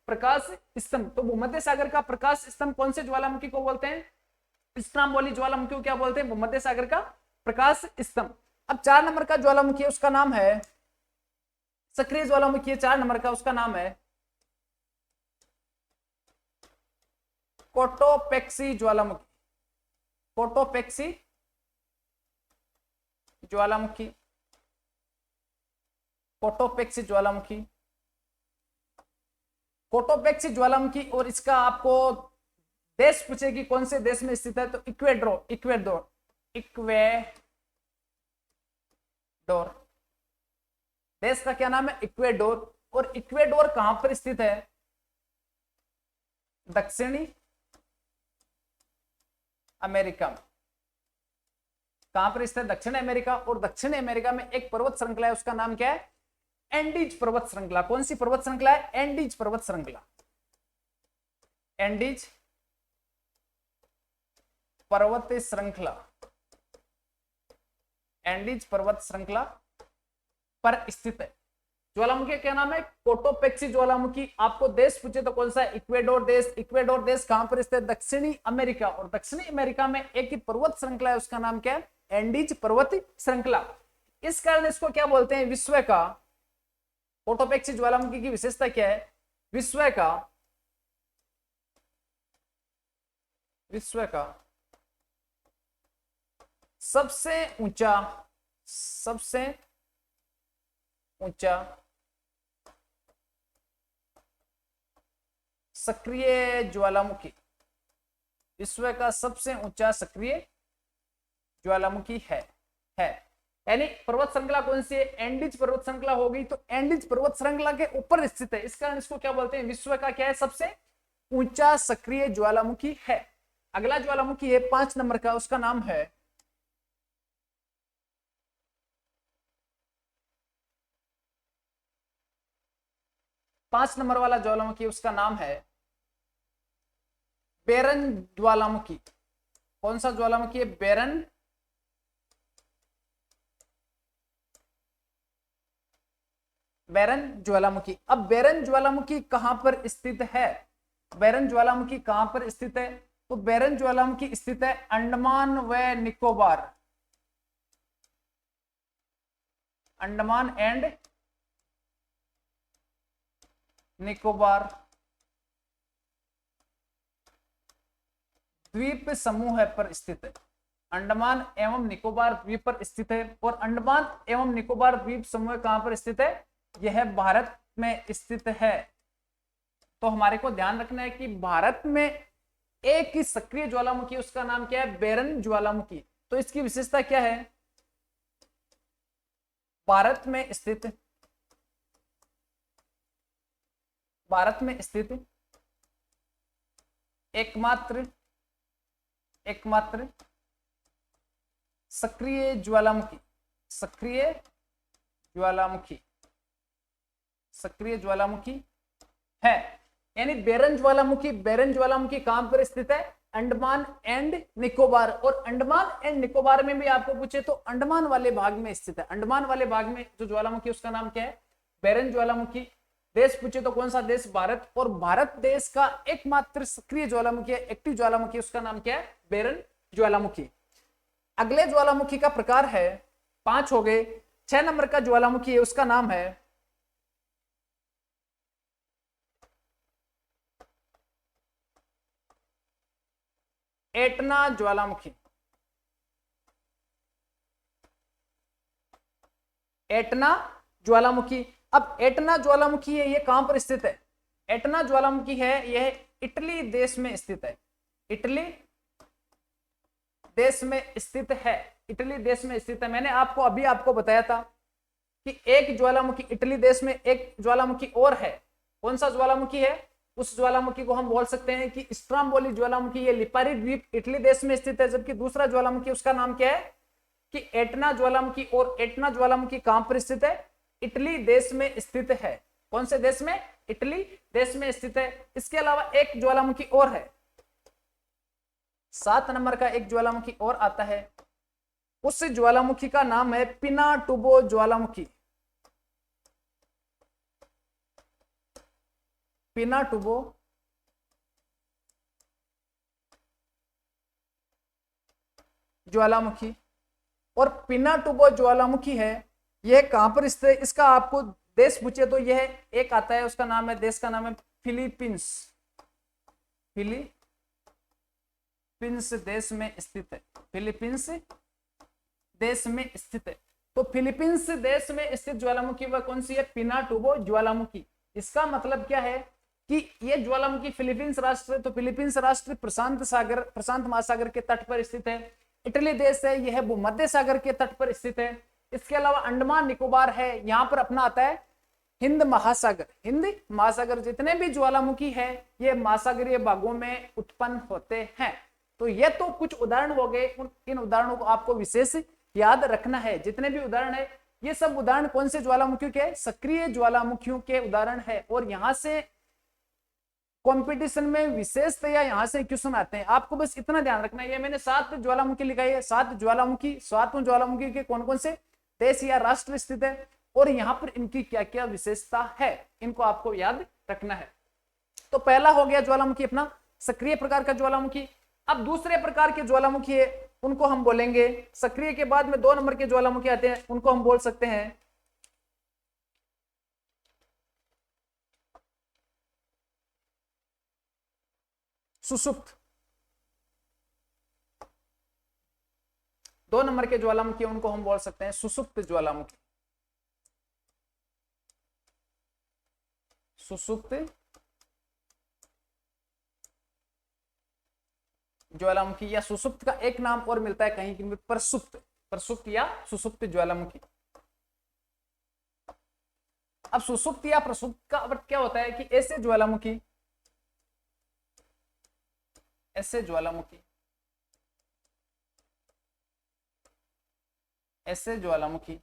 Speaker 1: प्रकाश स्तंभ। तो भूमध्य सागर का प्रकाश स्तंभ कौन से ज्वालामुखी को बोलते हैं? स्ट्राम्बोली ज्वालामुखी को क्या बोलते हैं? भूमध्य सागर का प्रकाश स्तंभ। अब 4 नंबर का ज्वालामुखी, उसका नाम है सक्रिय ज्वालामुखी, 4 नंबर का, उसका नाम है कोटोपेक्सी ज्वालामुखी। कोटोपेक्सी ज्वालामुखी, कोटोपेक्सी ज्वालामुखी, कोटोपेक्सी ज्वालामुखी। और इसका आपको देश पूछे कि कौन से देश में स्थित है, तो इक्वेडोर, इक्वेडोर, इक्वेडोर देश का क्या नाम है? इक्वेडोर। और इक्वेडोर कहां पर स्थित है? दक्षिणी अमेरिका में। कहां पर स्थित है? दक्षिण अमेरिका। और दक्षिण अमेरिका में एक पर्वत श्रृंखला है, उसका नाम क्या है? एंडीज पर्वत श्रृंखला। कौन सी पर्वत श्रृंखला है? एंडीज पर्वत श्रृंखला। एंडीज पर्वत श्रृंखला, एंडीज पर्वत श्रृंखला पर स्थित है। ज्वालामुखी क्या नाम है? कोटोपेक्सी ज्वालामुखी। आपको देश पूछे तो कौन सा है? इक्वेडोर देश। इक्वेडोर देश कहां पर स्थित है? दक्षिणी अमेरिका। और दक्षिणी अमेरिका में एक ही पर्वत श्रृंखला है, उसका नाम क्या है? एंडीज पर्वत श्रृंखला। इस कारण इसको क्या बोलते हैं? विश्व का, कोटोपेक्सी ज्वालामुखी की विशेषता क्या है? विश्व का सबसे ऊंचा सक्रिय ज्वालामुखी, विश्व का सबसे ऊंचा सक्रिय ज्वालामुखी है। यानी पर्वत श्रृंखला कौन सी है? एंडीज पर्वत श्रृंखला हो गई। तो एंडीज पर्वत श्रृंखला के ऊपर स्थित है, इस कारण इसको क्या बोलते हैं? विश्व का क्या है? सबसे ऊंचा सक्रिय ज्वालामुखी है। अगला ज्वालामुखी है 5 नंबर का, उसका नाम है पांच नंबर वाला ज्वालामुखी, उसका नाम है बेरन ज्वालामुखी। कौन सा ज्वालामुखी है? बेरन बैरन ज्वालामुखी। अब बैरन ज्वालामुखी कहां पर स्थित है? बैरन ज्वालामुखी कहां पर स्थित है? तो बैरन ज्वालामुखी स्थित है अंडमान व निकोबार, अंडमान एंड निकोबार द्वीप समूह पर स्थित है। अंडमान एवं निकोबार द्वीप पर स्थित है। और अंडमान एवं निकोबार द्वीप समूह कहां पर स्थित है? यह भारत में स्थित है। तो हमारे को ध्यान रखना है कि भारत में एक ही सक्रिय ज्वालामुखी, उसका नाम क्या है? बैरन ज्वालामुखी। तो इसकी विशेषता क्या है? भारत में स्थित, भारत में स्थित एकमात्र सक्रिय ज्वालामुखी, सक्रिय ज्वालामुखी है। यानी बैरन ज्वालामुखी कहां पर स्थित है? अंडमान एंड निकोबार। और अंडमान एंड निकोबार में भी आपको पूछे तो अंडमान वाले भाग में स्थित है। अंडमान वाले भाग में जो ज्वालामुखी उसका नाम क्या है? बैरन ज्वालामुखी। देश पूछे तो कौन सा देश? भारत। और भारत देश का एकमात्र सक्रिय ज्वालामुखी है, एक्टिव ज्वालामुखी, उसका नाम क्या है? बैरन ज्वालामुखी। अगले ज्वालामुखी का प्रकार है, 5 हो गए। 6 नंबर का ज्वालामुखी है, उसका नाम है एटना ज्वालामुखी। एटना ज्वालामुखी। अब एटना ज्वालामुखी है, ये कहां पर स्थित है? एटना ज्वालामुखी है, यह इटली देश में स्थित है। इटली देश में स्थित है। इटली देश में स्थित है। मैंने आपको बताया था कि एक ज्वालामुखी इटली देश में, एक ज्वालामुखी और है। कौन सा ज्वालामुखी है? उस ज्वालामुखी को हम बोल सकते हैं कि स्ट्राम्बोली ज्वालामुखी। ये लिपारी द्वीप इटली देश में स्थित है। जबकि दूसरा ज्वालामुखी, उसका नाम क्या है? कि एटना ज्वालामुखी। और एटना ज्वालामुखी कहां पर स्थित है? इटली देश में स्थित है। कौन से देश में? इटली देश में स्थित है। इसके अलावा एक ज्वालामुखी और है, 7 नंबर का एक ज्वालामुखी और आता है। उस ज्वालामुखी का नाम है पिनाटुबो ज्वालामुखी। पिनाटुबो ज्वालामुखी। और पिनाटुबो ज्वालामुखी है, यह कहां पर स्थित है? इसका आपको देश पूछे तो यह एक आता है, उसका नाम है, देश का नाम है फिलीपींस। फिलीपींस देश में स्थित है। फिलीपींस देश में स्थित है। तो फिलीपींस देश में स्थित ज्वालामुखी वह कौन सी है? पिनाटुबो ज्वालामुखी। इसका मतलब क्या है कि यह ज्वालामुखी फिलीपींस राष्ट्र है। तो फिलीपींस राष्ट्र प्रशांत महासागर के तट पर स्थित है। इटली देश है, यह भूमध्य सागर के तट पर स्थित है। इसके अलावा अंडमान निकोबार है, यहां पर अपना आता है हिंद महासागर। हिंद महासागर। जितने भी ज्वालामुखी है ये महासागरीय भागों में उत्पन्न होते हैं। तो ये तो कुछ उदाहरण हो गए। इन उदाहरणों को आपको विशेष याद रखना है। जितने भी उदाहरण है, ये सब उदाहरण कौन से ज्वालामुखियों के? सक्रिय ज्वालामुखियों के उदाहरण है। और यहां से कंपटीशन में विशेषतया यहां से क्वेश्चन आते हैं। आपको बस इतना ध्यान रखना है, ये मैंने 7 ज्वालामुखी लिखाई है। 7 ज्वालामुखी, 7 ज्वालामुखी के कौन कौन से देश या राष्ट्र स्थित है और यहाँ पर इनकी क्या क्या विशेषता है, इनको आपको याद रखना है। तो पहला हो गया ज्वालामुखी अपना सक्रिय प्रकार का ज्वालामुखी। अब दूसरे प्रकार के ज्वालामुखी है, उनको हम बोलेंगे, सक्रिय के बाद में 2 नंबर के ज्वालामुखी आते हैं, उनको हम बोल सकते हैं सुषुप्त। 2 नंबर के ज्वालामुखी उनको हम बोल सकते हैं सुषुप्त ज्वालामुखी। सुषुप्त ज्वालामुखी, या सुषुप्त का एक नाम और मिलता है कहीं कहीं, प्रसुप्त या सुषुप्त ज्वालामुखी। अब सुषुप्त या प्रसुप्त का अर्थ क्या होता है कि ऐसे ज्वालामुखी ऐसे ज्वालामुखी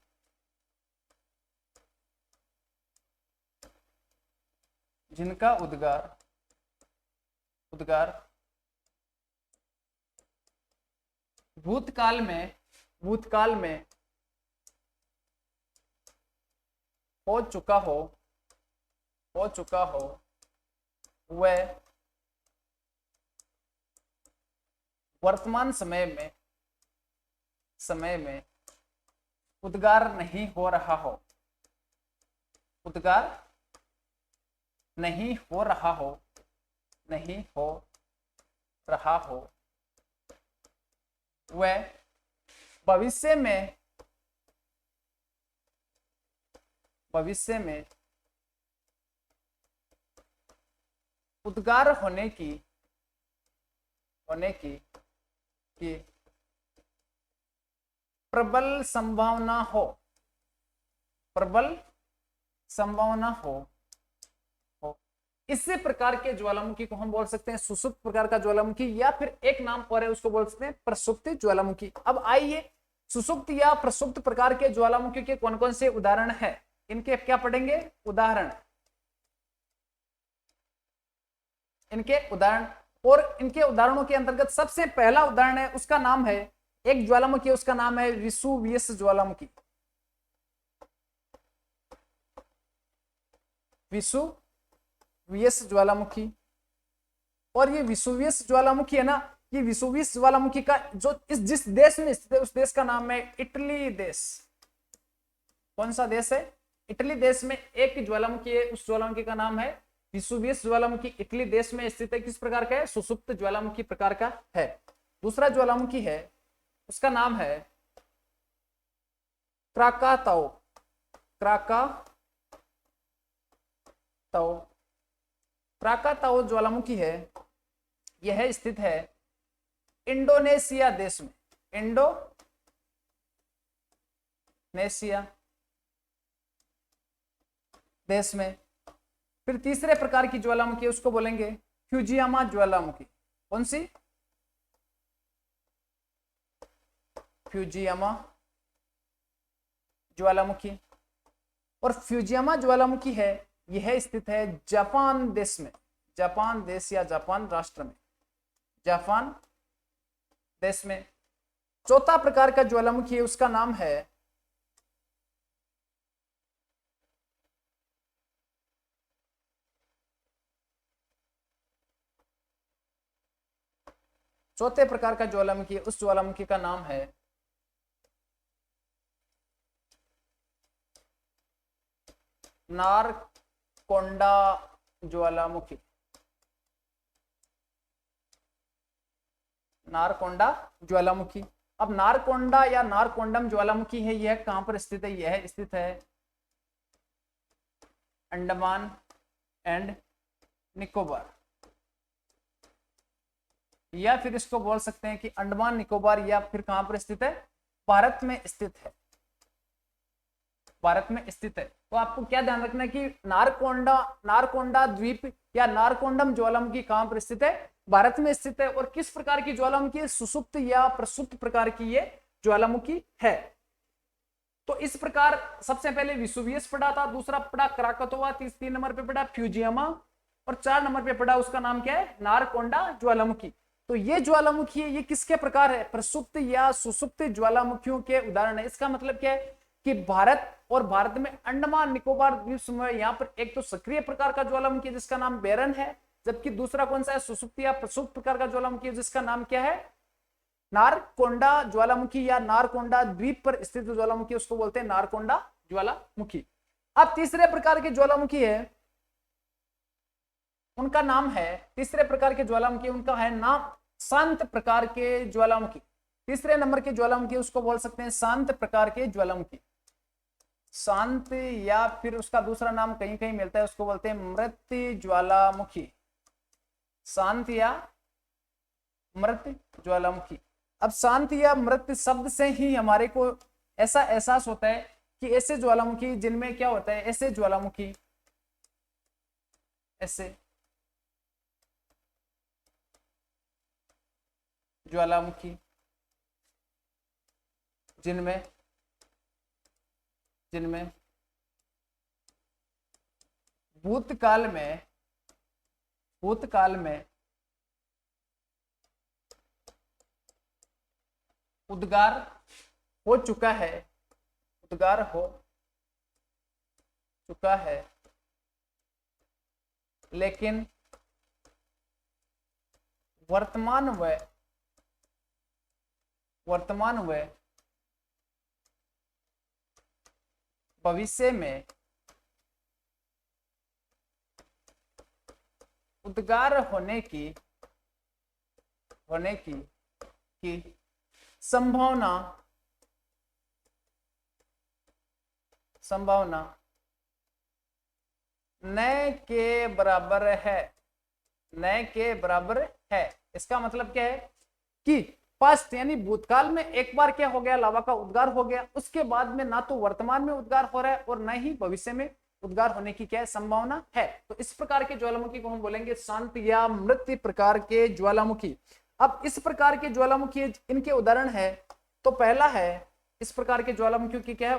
Speaker 1: जिनका उद्गार भूतकाल में हो चुका हो वह वर्तमान समय में उद्गार नहीं हो रहा हो, उद्गार नहीं हो रहा हो, नहीं हो रहा हो, वह भविष्य में उद्गार होने की प्रबल संभावना हो, प्रबल संभावना हो। इसी प्रकार के ज्वालामुखी को हम बोल सकते हैं सुसुप्त प्रकार का ज्वालामुखी, या फिर एक नाम और है उसको बोल सकते हैं प्रसुप्त ज्वालामुखी। अब आइए सुसुप्त या प्रसुप्त प्रकार के ज्वालामुखी के कौन कौन से उदाहरण है, इनके क्या पढ़ेंगे, उदाहरण, इनके उदाहरण। और इनके उदाहरणों के अंतर्गत सबसे पहला उदाहरण है, उसका नाम है, एक ज्वालामुखी, उसका नाम है विसुवियस ज्वालामुखी। विसुवियस ज्वालामुखी। और ये विसुवियस ज्वालामुखी है ना, ये विसुवियस ज्वालामुखी का जो जिस देश में स्थित है उस देश का नाम है इटली देश। कौन सा देश है, इटली देश में एक ज्वालामुखी है, उस ज्वालामुखी का नाम है विसुवियस ज्वालामुखी। इटली देश में स्थित है, किस प्रकार का है, सुसुप्त ज्वालामुखी प्रकार का है। दूसरा ज्वालामुखी है, उसका नाम है क्राकाताओ। क्राकाताओ ज्वालामुखी है, यह स्थित है इंडोनेशिया देश में, इंडोनेशिया देश में। फिर तीसरे प्रकार की ज्वालामुखी उसको बोलेंगे फ्यूजियामा ज्वालामुखी। कौन सी, फ्यूजियामा ज्वालामुखी। और फ्यूजियामा ज्वालामुखी है, यह स्थित है जापान देश में, जापान देश या जापान राष्ट्र में, जापान देश में। चौथा प्रकार का ज्वालामुखी है, उसका नाम है चौथे प्रकार का ज्वालामुखी, उस ज्वालामुखी का नाम है नारकोंडा ज्वालामुखी। नारकोंडा ज्वालामुखी। अब नारकोंडा या नारकोंडम ज्वालामुखी है, यह कहां पर स्थित है, यह स्थित है अंडमान एंड निकोबार, या फिर इसको बोल सकते हैं कि अंडमान निकोबार, या फिर कहां पर स्थित है, भारत में स्थित है, भारत में स्थित है। तो आपको क्या ध्यान रखना है कि नारकोंडा द्वीप या नारकोंडम ज्वालामुखी कहां पर स्थित है, भारत में स्थित है। और किस प्रकार की ज्वालामुखी, सुसुप्त या प्रसुप्त प्रकार की ये ज्वालामुखी है। तो इस प्रकार सबसे पहले विसुवियस पढ़ा था, दूसरा पढ़ा क्राकातोआ, तीन नंबर पे पढ़ा फ्यूजियामा, और 4 नंबर पे पढ़ा उसका नाम क्या है, नारकोंडा ज्वालामुखी। तो ये ज्वालामुखी है, ये किसके प्रकार है, प्रसुप्त या सुसुप्त ज्वालामुखियों के उदाहरण है। इसका मतलब क्या है कि भारत और भारत में अंडमान निकोबार द्वीप समूह, यहाँ पर एक तो सक्रिय प्रकार का ज्वालामुखी जिसका नाम बेरन है, जबकि दूसरा कौन सा है, सुसुप्त या प्रसुप्त प्रकार का ज्वालामुखी जिसका नाम क्या है, नारकोंडा ज्वालामुखी, या नारकोंडा द्वीप पर स्थित ज्वालामुखी उसको बोलते हैं नारकोंडा ज्वालामुखी। अब तीसरे प्रकार के ज्वालामुखी है, उनका नाम है, तीसरे प्रकार के ज्वालामुखी उनका है नाम शांत प्रकार के ज्वालामुखी। तीसरे नंबर के ज्वालामुखी उसको बोल सकते हैं शांत प्रकार के ज्वालामुखी, शांत, या फिर उसका दूसरा नाम कहीं कहीं मिलता है, उसको बोलते हैं मृत ज्वालामुखी, शांत या मृत ज्वालामुखी। अब शांत या मृत शब्द से ही हमारे को ऐसा एहसास होता है कि ऐसे ज्वालामुखी जिनमें क्या होता है, ऐसे ज्वालामुखी, ऐसे ज्वालामुखी जिनमें भूतकाल में उद्गार हो चुका है, उद्गार हो चुका है, लेकिन वर्तमान व भविष्य में उद्गार होने की संभावना न के बराबर है। इसका मतलब क्या है कि पास्ट यानी भूतकाल में एक बार क्या हो गया, लावा का उद्गार हो गया, उसके बाद में ना तो वर्तमान में उद्गार हो रहा है और न ही भविष्य में उद्गार होने की क्या संभावना है। तो इस प्रकार के ज्वालामुखी को हम बोलेंगे शांत या मृत प्रकार के ज्वालामुखी। अब इस प्रकार के ज्वालामुखी इनके उदाहरण है, तो पहला है इस प्रकार के ज्वालामुखियों की क्या है,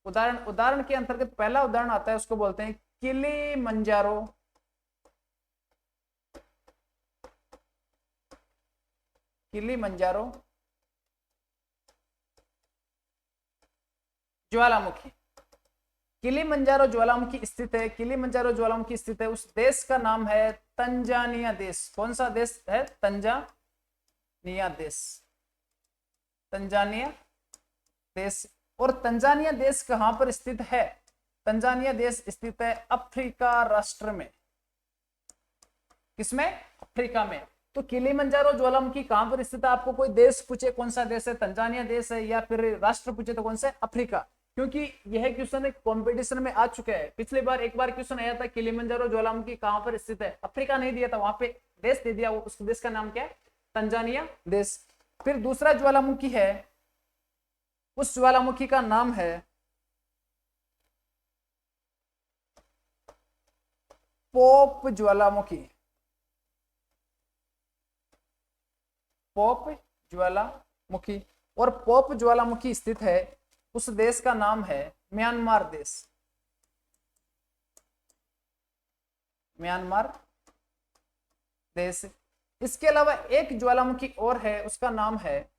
Speaker 1: उदाहरण के अंतर्गत पहला उदाहरण आता है, उसको बोलते हैं किलिमंजारो ज्वालामुखी। किलिमंजारो ज्वालामुखी स्थित है, उस देश का नाम है तंजानिया देश। कौन सा देश है, तंजानिया देश। और तंजानिया देश कहां पर स्थित है, तंजानिया देश स्थित है अफ्रीका राष्ट्र में। किसमें, अफ्रीका में। तो किलिमंजारो ज्वालामुखी कहां पर स्थित है, आपको कोई देश पूछे कौन सा देश है, तंजानिया देश है, या फिर राष्ट्र पूछे तो कौन सा, अफ्रीका। क्योंकि यह क्वेश्चन एक कॉम्पिटिशन में आ चुका है। पिछली बार एक बार क्वेश्चन आया था किलिमंजारो ज्वालामुखी कहां पर स्थित है, अफ्रीका नहीं दिया था, वहां पे देश दे दिया, उस देश का नाम क्या है, तंजानिया देश। फिर दूसरा ज्वालामुखी है, उस ज्वालामुखी का नाम है पोप ज्वालामुखी। और पोप ज्वालामुखी स्थित है, उस देश का नाम है म्यांमार देश। इसके अलावा एक ज्वालामुखी और है, उसका नाम है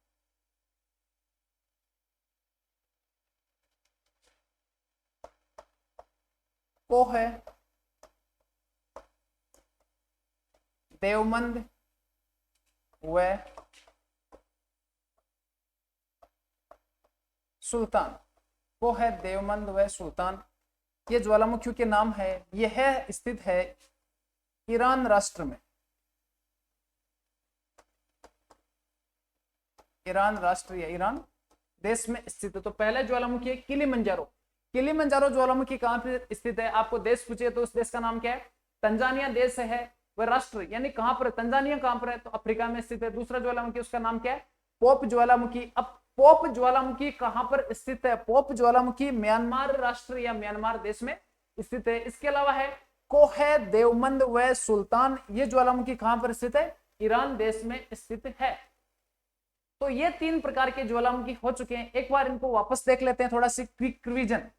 Speaker 1: वो है देवमंद व सुल्तान। वो है देवमंद व सुल्तान। ये ज्वालामुखियों के नाम है। यह स्थित है ईरान राष्ट्र में, ईरान राष्ट्र या ईरान देश में स्थित है। तो पहला ज्वालामुखी है किलिमंजारो ज्वालामुखी कहां पर स्थित है, आपको देश पूछे तो उस देश का नाम क्या है, तंजानिया देश है। वह राष्ट्र यानी कहां पर, तंजानिया कहां पर है, तो अफ्रीका में स्थित है। दूसरा ज्वालामुखी उसका नाम क्या है, पोप ज्वालामुखी। अब पोप ज्वालामुखी कहां पर स्थित है, पोप ज्वालामुखी म्यांमार राष्ट्र या म्यांमार देश में स्थित है। इसके अलावा है कोहे देवमंद व सुल्तान। ये ज्वालामुखी कहां पर स्थित है, ईरान देश में स्थित है। तो ये तीन प्रकार के ज्वालामुखी हो चुके हैं। एक बार इनको वापस देख लेते हैं, थोड़ा सी क्विक रिवीजन।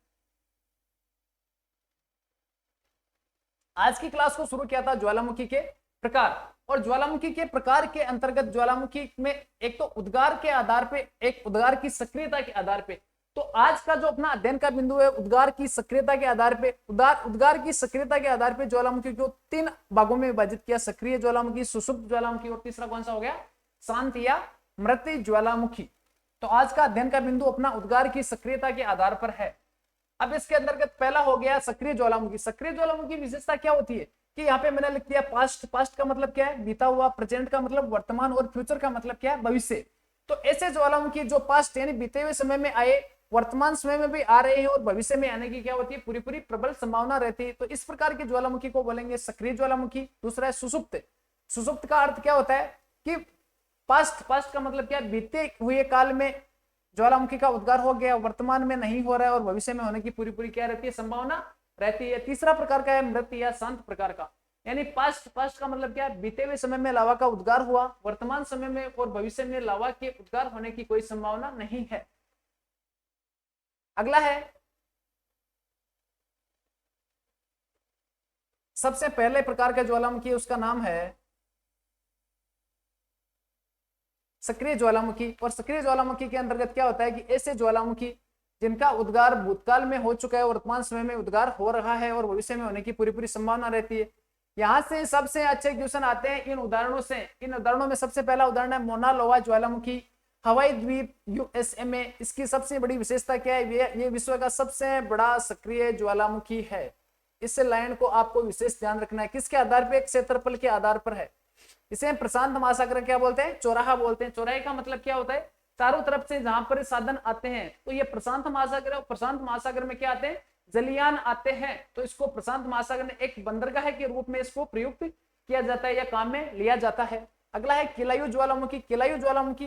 Speaker 1: आज की क्लास को शुरू किया था ज्वालामुखी के प्रकार, और ज्वालामुखी के प्रकार के अंतर्गत ज्वालामुखी में एक तो उद्गार के आधार पे, एक उद्गार की सक्रियता के आधार पे। तो आज का जो अपना अध्ययन का बिंदु है, उद्गार की सक्रियता के आधार पे, उद्गार की सक्रियता के आधार पे ज्वालामुखी को तीन भागों में विभाजित किया, सक्रिय ज्वालामुखी, सुषुप्त ज्वालामुखी, और तीसरा कौन सा हो गया, शांत या मृत ज्वालामुखी। तो आज का अध्ययन का बिंदु अपना उद्गार की सक्रियता के आधार पर है। अब इसके अंतर्गत पहला हो गया सक्रिय ज्वालामुखी। सक्रिय ज्वालामुखी की विशेषता क्या होती है कि यहाँ पे मैंने लिख दिया पास्ट का मतलब क्या है, बीता हुआ, प्रेजेंट का मतलब वर्तमान, और फ्यूचर का मतलब क्या है, भविष्य। तो ऐसे ज्वालामुखी जो पास्ट यानी बीते हुए समय में आए, वर्तमान समय में भी आ रहे हैं, और भविष्य में आने की क्या होती है, पूरी प्रबल संभावना रहती है। तो इस प्रकार के ज्वालामुखी को बोलेंगे सक्रिय ज्वालामुखी। दूसरा है सुषुप्त। सुषुप्त का अर्थ क्या होता है कि पास्ट का मतलब क्या है, बीते हुए काल में ज्वालामुखी का उद्गार हो गया, वर्तमान में नहीं हो रहा है, और भविष्य में होने की पूरी क्या रहती है, संभावना रहती है। तीसरा प्रकार का है मृत या शांत प्रकार का, यानी पास्ट का मतलब क्या है, बीते हुए समय में लावा का उद्गार हुआ, वर्तमान समय में और भविष्य में लावा के उद्गार होने की कोई संभावना नहीं है। अगला है सबसे पहले प्रकार का ज्वालामुखी, उसका नाम है सक्रिय ज्वालामुखी। और सक्रिय ज्वालामुखी के अंतर्गत क्या होता है कि ऐसे ज्वालामुखी जिनका उद्गार भूतकाल में हो चुका है, वर्तमान समय में उद्गार हो रहा है और भविष्य में होने की पूरी पूरी संभावना रहती है। यहाँ से सबसे अच्छे क्वेश्चन आते हैं इन उदाहरणों से। इन उदाहरणों में सबसे पहला उदाहरण है मोना लोवा ज्वालामुखी, हवाई द्वीप यूएसए में। इसकी सबसे बड़ी विशेषता क्या है? ये विश्व का सबसे बड़ा सक्रिय ज्वालामुखी है। इस लाइन को आपको विशेष ध्यान रखना है। किसके आधार पर? क्षेत्रफल के आधार पर है। इसे प्रशांत महासागर क्या बोलते हैं? चौराहा बोलते हैं। चौराहे का मतलब क्या होता है? चारों तरफ से जहां पर साधन आते हैं, तो ये प्रशांत महासागर है। प्रशांत महासागर में क्या आते हैं? जलयान आते हैं। तो इसको प्रशांत महासागर ने एक बंदरगाह के रूप में इसको प्रयुक्त किया जाता है या काम में लिया जाता है। अगला है किलायू ज्वालामुखी। किलायू ज्वालामुखी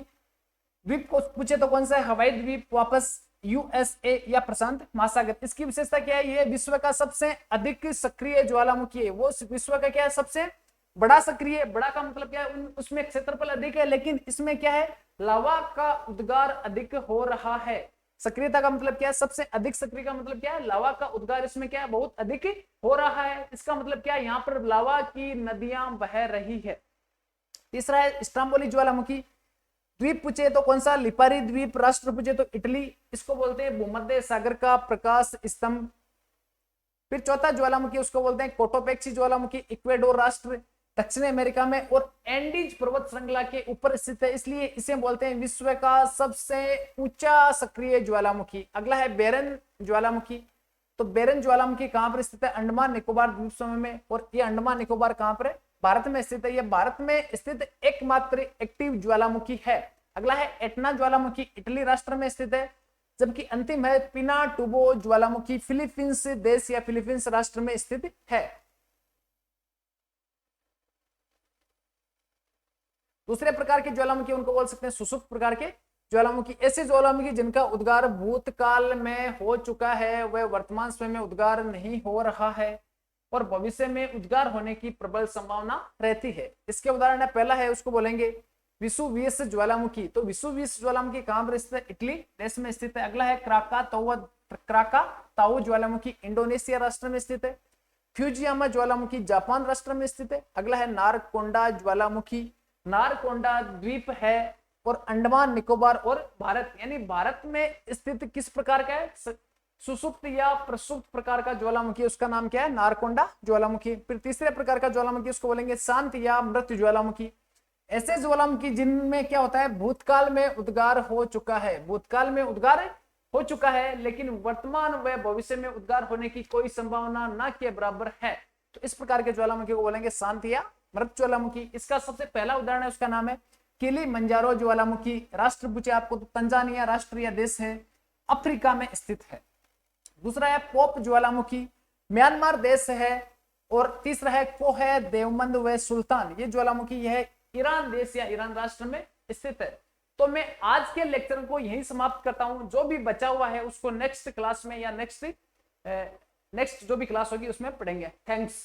Speaker 1: द्वीप को पूछे तो कौन सा है? हवाई द्वीप, वापस यूएसए या प्रशांत महासागर। इसकी विशेषता क्या है? ये विश्व का सबसे अधिक सक्रिय ज्वालामुखी है। वो विश्व का क्या है? सबसे बड़ा सक्रिय। बड़ा का मतलब क्या है? उसमें क्षेत्रफल अधिक है, लेकिन इसमें क्या है? लावा का उद्गार अधिक हो रहा है। सक्रियता का मतलब क्या है? सबसे अधिक सक्रिय का मतलब क्या है? लावा का उद्गार इसमें क्या है? बहुत अधिक हो रहा है। इसका मतलब क्या है? यहाँ पर लावा की नदियां बह रही है। तीसरा है स्ट्रोम्बोली ज्वालामुखी। द्वीप पूछे तो कौन सा? लिपारी द्वीप। राष्ट्र पूछे तो इटली। इसको बोलते हैं भूमध्य सागर का प्रकाश स्तंभ। फिर चौथा ज्वालामुखी उसको बोलते हैं कोटोपेक्सी ज्वालामुखी, इक्वेडोर राष्ट्र दक्षिण अमेरिका में और एंडीज पर्वत श्रृंखला के ऊपर स्थित है, इसलिए इसे बोलते हैं विश्व का सबसे ऊंचा सक्रिय ज्वालामुखी। अगला है बेरन ज्वालामुखी। तो बेरन ज्वालामुखी कहां पर स्थित है? अंडमान निकोबार द्वीप समूह में। और ये अंडमान निकोबार कहां पर है? भारत में स्थित है। यह भारत में स्थित एकमात्र एक्टिव ज्वालामुखी है। अगला है एटना ज्वालामुखी, इटली राष्ट्र में स्थित है। जबकि अंतिम है पिनाटुबो ज्वालामुखी, फिलीपींस देश या फिलीपींस राष्ट्र में स्थित है। दूसरे प्रकार के ज्वालामुखी उनको बोल सकते हैं सुषुप्त प्रकार के ज्वालामुखी। ऐसे ज्वालामुखी जिनका उद्गार भूतकाल में हो चुका है, वह वर्तमान समय में उद्गार नहीं हो रहा है और भविष्य में उद्गार होने की प्रबल संभावना रहती है। इसके उदाहरण पहला है उसको बोलेंगे विसुवियस ज्वालामुखी। तो विसुवियस ज्वालामुखी कहां पर स्थित है? इटली देश में स्थित है। अगला है क्राकाताओ ज्वालामुखी, इंडोनेशिया राष्ट्र में स्थित है। फ्यूजियामा ज्वालामुखी जापान राष्ट्र में स्थित है। अगला है नारकोंडा ज्वालामुखी, नारकोंडा द्वीप है और अंडमान निकोबार और भारत, यानी भारत में स्थित किस प्रकार का है? सुसुप्त या प्रसुप्त प्रकार का ज्वालामुखी। उसका नाम क्या है? नारकोंडा ज्वालामुखी। फिर तीसरे प्रकार का ज्वालामुखी उसको बोलेंगे शांत या मृत ज्वालामुखी। ऐसे ज्वालामुखी जिनमें क्या होता है? भूतकाल में उद्गार हो चुका है। भूतकाल में उद्गार हो चुका है, लेकिन वर्तमान व भविष्य में उद्गार होने की कोई संभावना न के बराबर है। तो इस प्रकार के ज्वालामुखी को बोलेंगे शांत या मृत ज्वालामुखी। इसका सबसे पहला उदाहरण है, उसका नाम है किलिमंजारो ज्वालामुखी। राष्ट्र पूछे आपको तो तंजानिया राष्ट्र या देश है, अफ्रीका में स्थित है। दूसरा है पोप ज्वालामुखी, म्यांमार देश है। और तीसरा है कोहे देवमंद व सुल्तान। ये ज्वालामुखी यह ईरान देश या ईरान राष्ट्र में स्थित है। तो मैं आज के लेक्चर को यही समाप्त करता हूं। जो भी बचा हुआ है उसको नेक्स्ट क्लास में या नेक्स्ट जो भी क्लास होगी उसमें पढ़ेंगे। थैंक्स।